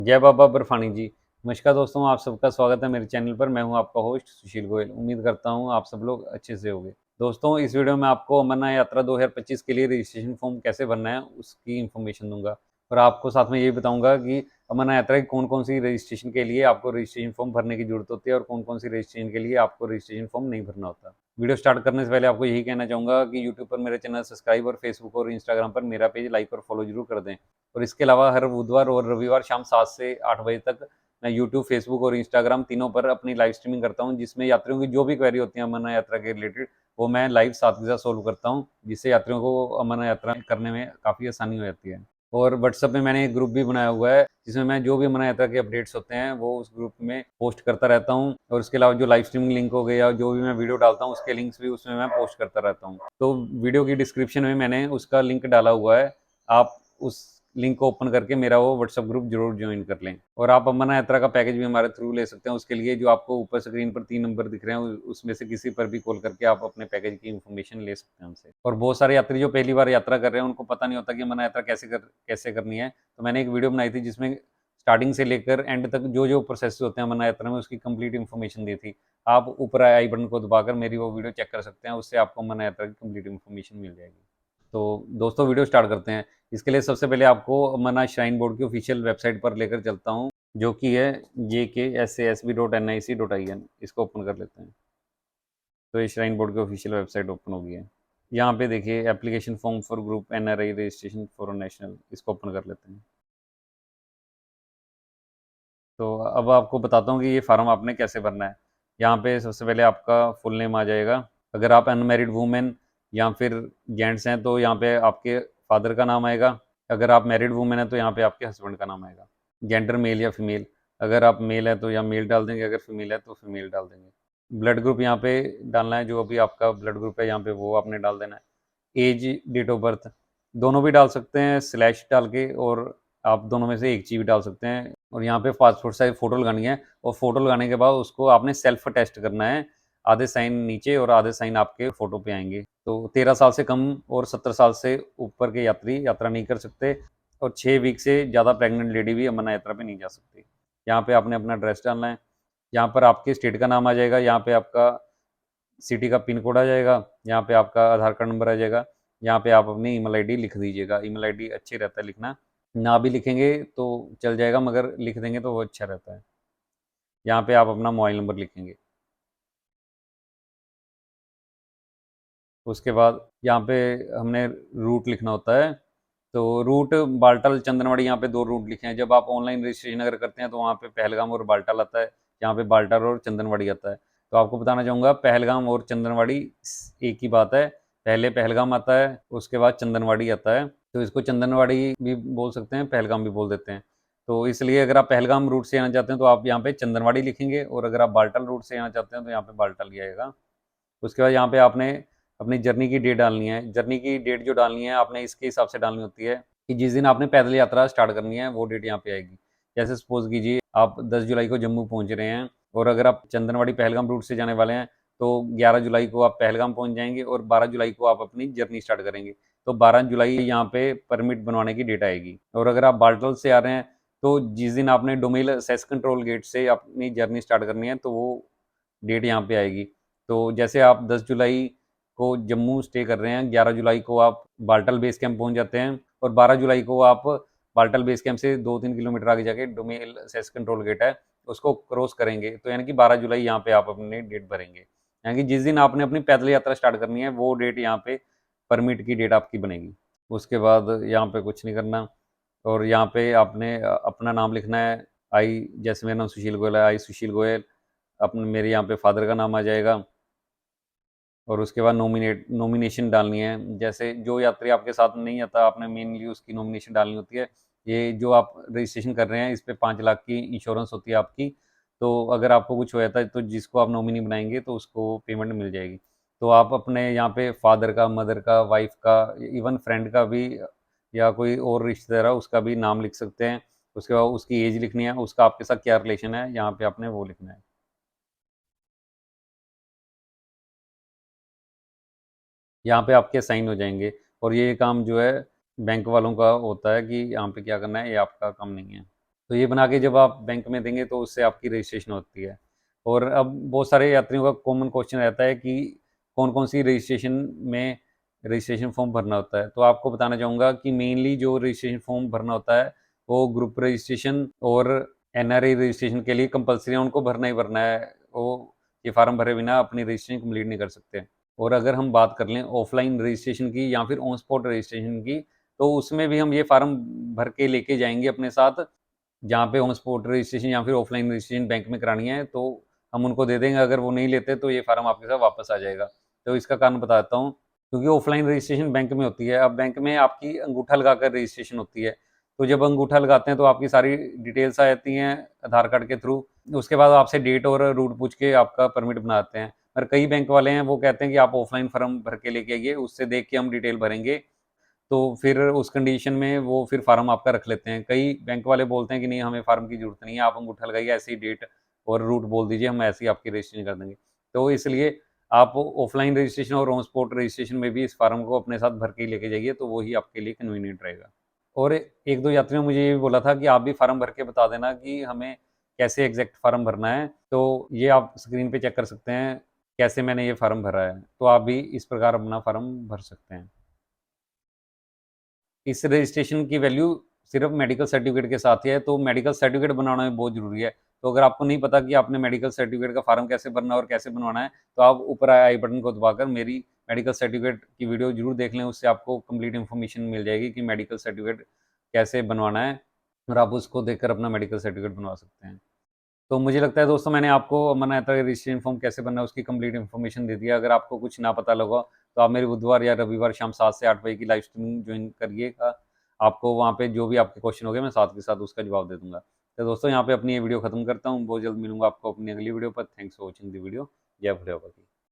जय बाबा बर्फानी जी। नमस्कार दोस्तों, आप सबका स्वागत है मेरे चैनल पर। मैं हूं आपका होस्ट सुशील गोयल। उम्मीद करता हूं आप सब लोग अच्छे से होंगे। दोस्तों, इस वीडियो में आपको अमरनाथ यात्रा 2025 के लिए रजिस्ट्रेशन फॉर्म कैसे भरना है उसकी इन्फॉर्मेशन दूंगा, और आपको साथ में ये बताऊंगा कि अमरनाथ यात्रा की कौन कौन सी रजिस्ट्रेशन के लिए आपको रजिस्ट्रेशन फॉर्म भरने की जरूरत होती है और कौन कौन सी रजिस्ट्रेशन के लिए आपको रजिस्ट्रेशन फॉर्म नहीं भरना होता। वीडियो स्टार्ट करने से पहले आपको यही कहना चाहूंगा कि यूट्यूब पर मेरा चैनल सब्सक्राइब और फेसबुक और इंस्टाग्राम पर मेरा पेज लाइक और फॉलो जरूर कर दें। और इसके अलावा हर बुधवार और रविवार शाम 7 से 8 बजे तक मैं यूट्यूब, फेसबुक और इंस्टाग्राम तीनों पर अपनी लाइव स्ट्रीमिंग करता हूं, जिसमें यात्रियों की जो भी क्वेरी होती है अमरनाथ यात्रा के रिलेटेड वो मैं लाइव साथ के साथ सोल्व करता हूं, जिससे यात्रियों को अमरनाथ यात्रा करने में काफ़ी आसानी हो जाती है। और व्हाट्सएप में मैंने एक ग्रुप भी बनाया हुआ है, जिसमें मैं जो भी अमरनाथ यात्रा के अपडेट्स होते हैं वो उस ग्रुप में पोस्ट करता रहता हूँ। और इसके अलावा जो लाइव स्ट्रीमिंग लिंक हो गया, जो भी मैं वीडियो डालता हूँ उसके लिंक्स भी उसमें मैं पोस्ट करता रहता हूँ। तो वीडियो की डिस्क्रिप्शन में मैंने उसका लिंक डाला हुआ है, आप उस लिंक को ओपन करके मेरा वो व्हाट्सएप ग्रुप जरूर ज्वाइन कर लें। और आप अमरनाथ यात्रा का पैकेज भी हमारे थ्रू ले सकते हैं। उसके लिए जो आपको ऊपर स्क्रीन पर 3 नंबर दिख रहे हैं उसमें से किसी पर भी कॉल करके आप अपने पैकेज की इन्फॉर्मेशन ले सकते हैं हमसे। और बहुत सारे यात्री जो पहली बार यात्रा कर रहे हैं उनको पता नहीं होता कि अमरनाथ यात्रा कैसे करनी है। तो मैंने एक वीडियो बनाई थी जिसमें स्टार्टिंग से लेकर एंड तक जो जो प्रोसेस होते हैं अमरनाथ यात्रा में उसकी कंप्लीट इन्फॉर्मेशन दी थी। आप ऊपर आई बटन को दबाकर मेरी वो वीडियो चेक कर सकते हैं, उससे आपको अमरनाथ यात्रा की कंप्लीट इन्फॉर्मेशन मिल जाएगी। तो दोस्तों, वीडियो स्टार्ट करते हैं। इसके लिए सबसे पहले आपको अमरनाथ श्राइन बोर्ड की ऑफिशियल वेबसाइट पर लेकर चलता हूँ, जो कि है jksasb.nic.in। इसको ओपन कर लेते हैं। तो ये श्राइन बोर्ड की ऑफिशियल वेबसाइट ओपन हो गई है। यहाँ पे देखिए application form for group NRI registration for national, इसको ओपन कर लेते हैं। तो अब आपको बताता हूँ कि ये फार्म आपने कैसे भरना है। यहाँ पे सबसे पहले आपका फुल नेम आ जाएगा। अगर आप अनमेरिड वूमेन या फिर जेंट्स हैं तो यहाँ पे आपके फादर का नाम आएगा। अगर आप मैरिड वूमेन हैं तो यहाँ पे आपके हस्बैंड का नाम आएगा। जेंडर मेल या फीमेल, अगर आप मेल है तो यहाँ मेल डाल देंगे, अगर फीमेल है तो फीमेल डाल देंगे। ब्लड ग्रुप यहाँ पे डालना है, जो अभी आपका ब्लड ग्रुप है यहाँ पे वो आपने डाल देना है। एज, डेट ऑफ बर्थ दोनों भी डाल सकते हैं स्लैश डाल के, और आप दोनों में से एक चीज भी डाल सकते हैं। और यहाँ पे पासपोर्ट साइज फोटो लगानी है, और फोटो लगाने के बाद उसको आपने सेल्फ टेस्ट करना है। आधे साइन नीचे और आधे साइन आपके फोटो पे आएंगे। तो 13 साल से कम और 70 साल से ऊपर के यात्री यात्रा नहीं कर सकते, और 6 वीक से ज़्यादा प्रेग्नेंट लेडी भी अमरनाथ यात्रा पे नहीं जा सकती। यहाँ पे आपने अपना एड्रेस डालना है। यहाँ पर आपके स्टेट का नाम आ जाएगा, यहाँ पे आपका सिटी का पिन कोड आ जाएगा, यहाँ पे आपका आधार कार्ड नंबर आ जाएगा। यहाँ पे आप अपनी ईमेल आईडी लिख दीजिएगा। ईमेल आईडी अच्छी रहता है लिखना, ना भी लिखेंगे तो चल जाएगा मगर लिख देंगे तो वो अच्छा रहता है। यहाँ पे आप अपना मोबाइल नंबर लिखेंगे। उसके बाद यहाँ पे हमने रूट लिखना होता है। तो रूट बाल्टाल चंदनवाड़ी, यहाँ पे 2 रूट लिखे हैं। जब आप ऑनलाइन रजिस्ट्रेशन अगर करते हैं तो वहाँ पे पहलगाम और बाल्टाल आता है, यहाँ पे बाल्टाल और चंदनवाड़ी आता है। तो आपको बताना चाहूँगा पहलगाम और चंदनवाड़ी एक ही बात है। पहले पहलगाम आता है, उसके बाद चंदनवाड़ी आता है। तो इसको चंदनवाड़ी भी बोल सकते हैं, पहलगाम भी बोल देते हैं। तो इसलिए अगर आप पहलगाम रूट से आना चाहते हैं तो आप यहाँ पे चंदनवाड़ी लिखेंगे, और अगर आप बाल्टाल रूट से आना चाहते हैं तो यहाँ पे बाल्टाल ही आएगा। उसके बाद यहाँ पे आपने अपनी जर्नी की डेट डालनी है। जर्नी की डेट जो डालनी है आपने इसके हिसाब से डालनी होती है कि जिस दिन आपने पैदल यात्रा स्टार्ट करनी है वो डेट यहाँ पे आएगी। जैसे सपोज कीजिए आप 10 जुलाई को जम्मू पहुँच रहे हैं, और अगर आप चंदनवाड़ी पहलगाम रूट से जाने वाले हैं तो 11 जुलाई को आप पहलगाम पहुँच जाएंगे, और 12 जुलाई को आप अपनी जर्नी स्टार्ट करेंगे। तो 12 जुलाई यहाँ पे परमिट बनवाने की डेट आएगी। और अगर आप बाल्टल से आ रहे हैं तो जिस दिन आपने डोमेल सेस कंट्रोल गेट से अपनी जर्नी स्टार्ट करनी है तो वो डेट यहाँ पे आएगी। तो जैसे आप 10 जुलाई को जम्मू स्टे कर रहे हैं, 11 जुलाई को आप बाल्टल बेस कैंप पहुंच जाते हैं, और 12 जुलाई को आप बाल्टल बेस कैंप से 2-3 किलोमीटर आगे जाके डोमेल सेस कंट्रोल गेट है उसको क्रॉस करेंगे। तो यानी कि 12 जुलाई यहाँ पे आप अपनी डेट भरेंगे। यानी कि जिस दिन आपने अपनी पैदल यात्रा स्टार्ट करनी है वो डेट यहाँ पे परमिट की डेट आपकी बनेगी। उसके बाद यहाँ पे कुछ नहीं करना, और यहाँ पे आपने अपना नाम लिखना है। आई, जैसे मेरा नाम सुशील गोयल है, आई सुशील गोयल। अपने मेरे यहाँ पे फादर का नाम आ जाएगा, और उसके बाद नॉमिनेशन डालनी है। जैसे जो यात्री आपके साथ नहीं आता आपने मेनली उसकी नॉमिनेशन डालनी होती है। ये जो आप रजिस्ट्रेशन कर रहे हैं इस पे 5 लाख की इंश्योरेंस होती है आपकी। तो अगर आपको कुछ हो जाता है तो जिसको आप नॉमिनी बनाएंगे तो उसको पेमेंट मिल जाएगी। तो आप अपने यहाँ पे फादर का, मदर का, वाइफ का, इवन फ्रेंड का भी या कोई और रिश्तेदार है उसका भी नाम लिख सकते हैं। उसके बाद उसकी एज लिखनी है, उसका आपके साथ क्या रिलेशन है यहाँ पे आपने वो लिखना है। यहाँ पे आपके साइन हो जाएंगे। और ये काम जो है बैंक वालों का होता है कि यहाँ पे क्या करना है, ये आपका काम नहीं है। तो ये बना के जब आप बैंक में देंगे तो उससे आपकी रजिस्ट्रेशन होती है। और अब बहुत सारे यात्रियों का कॉमन क्वेश्चन रहता है कि कौन कौन सी रजिस्ट्रेशन में रजिस्ट्रेशन फॉर्म भरना होता है। तो आपको बताना चाहूँगा कि मेनली जो रजिस्ट्रेशन फॉर्म भरना होता है वो ग्रुप रजिस्ट्रेशन और एनआरआई रजिस्ट्रेशन के लिए कंपलसरी है, उनको भरना ही भरना है। वो ये फार्म भरे बिना अपनी रजिस्ट्रेशन कंप्लीट नहीं कर सकते। और अगर हम बात कर लें ऑफलाइन रजिस्ट्रेशन की या फिर ऑन स्पॉट रजिस्ट्रेशन की, तो उसमें भी हम ये फार्म भर के लेके जाएंगे अपने साथ। जहाँ पे ऑन स्पॉट रजिस्ट्रेशन या फिर ऑफलाइन रजिस्ट्रेशन बैंक में करानी है तो हम उनको दे देंगे। अगर वो नहीं लेते तो ये फार्म आपके साथ वापस आ जाएगा। तो इसका कारण बताता हूँ, क्योंकि ऑफलाइन रजिस्ट्रेशन बैंक में होती है। अब बैंक में आपकी अंगूठा लगाकर रजिस्ट्रेशन होती है। तो जब अंगूठा लगाते हैं तो आपकी सारी डिटेल्स आ जाती हैं आधार कार्ड के थ्रू। उसके बाद आपसे डेट और रूट पूछ के आपका परमिट बनाते हैं। पर कई बैंक वाले हैं वो कहते हैं कि आप ऑफलाइन फॉर्म भर के लेके आइए, उससे देख के हम डिटेल भरेंगे। तो फिर उस कंडीशन में वो फिर फार्म आपका रख लेते हैं। कई बैंक वाले बोलते हैं कि नहीं, हमें फार्म की जरूरत नहीं है, आप अंगूठा लगाइए, ऐसी डेट और रूट बोल दीजिए, हम ऐसे ही आपकी रजिस्ट्रेशन कर देंगे। तो इसलिए आप ऑफलाइन रजिस्ट्रेशन और ऑन स्पॉट रजिस्ट्रेशन में भी इस फार्म को अपने साथ भर के ही लेके जाइए, तो वही आपके लिए कन्वीनियंट रहेगा। और एक दो यात्रियों ने मुझे ये भी बोला था कि आप भी फार्म भर के बता देना कि हमें कैसे एग्जैक्ट फार्म भरना है। तो ये आप स्क्रीन पे चेक कर सकते हैं कैसे मैंने ये फार्म भरा है। तो आप भी इस प्रकार अपना फार्म भर सकते हैं। इस रजिस्ट्रेशन की वैल्यू सिर्फ मेडिकल सर्टिफिकेट के साथ ही है, तो मेडिकल सर्टिफिकेट बनाना भी बहुत ज़रूरी है। तो अगर आपको नहीं पता कि आपने मेडिकल सर्टिफिकेट का फार्म कैसे भरना है और कैसे बनवाना है, तो आप ऊपर आई बटन को दबाकर मेरी मेडिकल सर्टिफिकेट की वीडियो जरूर देख लें। उससे आपको कंप्लीट इन्फॉर्मेशन मिल जाएगी कि मेडिकल सर्टिफिकेट कैसे बनवाना है, और आप उसको देखकर अपना मेडिकल सर्टिफिकेट बनवा सकते हैं। तो मुझे लगता है दोस्तों मैंने आपको अमर नेता का रजिस्ट्रेशन फॉर्म कैसे बनना है उसकी कंप्लीट इन्फॉर्मेशन दे दिया। अगर आपको कुछ ना पता लगा तो आप मेरे बुधवार या रविवार शाम 7 से 8 बजे की लाइव स्ट्रीमिंग ज्वाइन करिएगा। आपको वहाँ पे जो भी आपके क्वेश्चन हो गए मैं साथ के साथ उसका जवाब दे दूंगा। तो दोस्तों यहाँ पे अपनी ये वीडियो खत्म करता हूँ। बहुत जल्द मिलूंगा आपको अपनी अगली वीडियो पर। Thanks for watching the video. जय भोले बाबा की।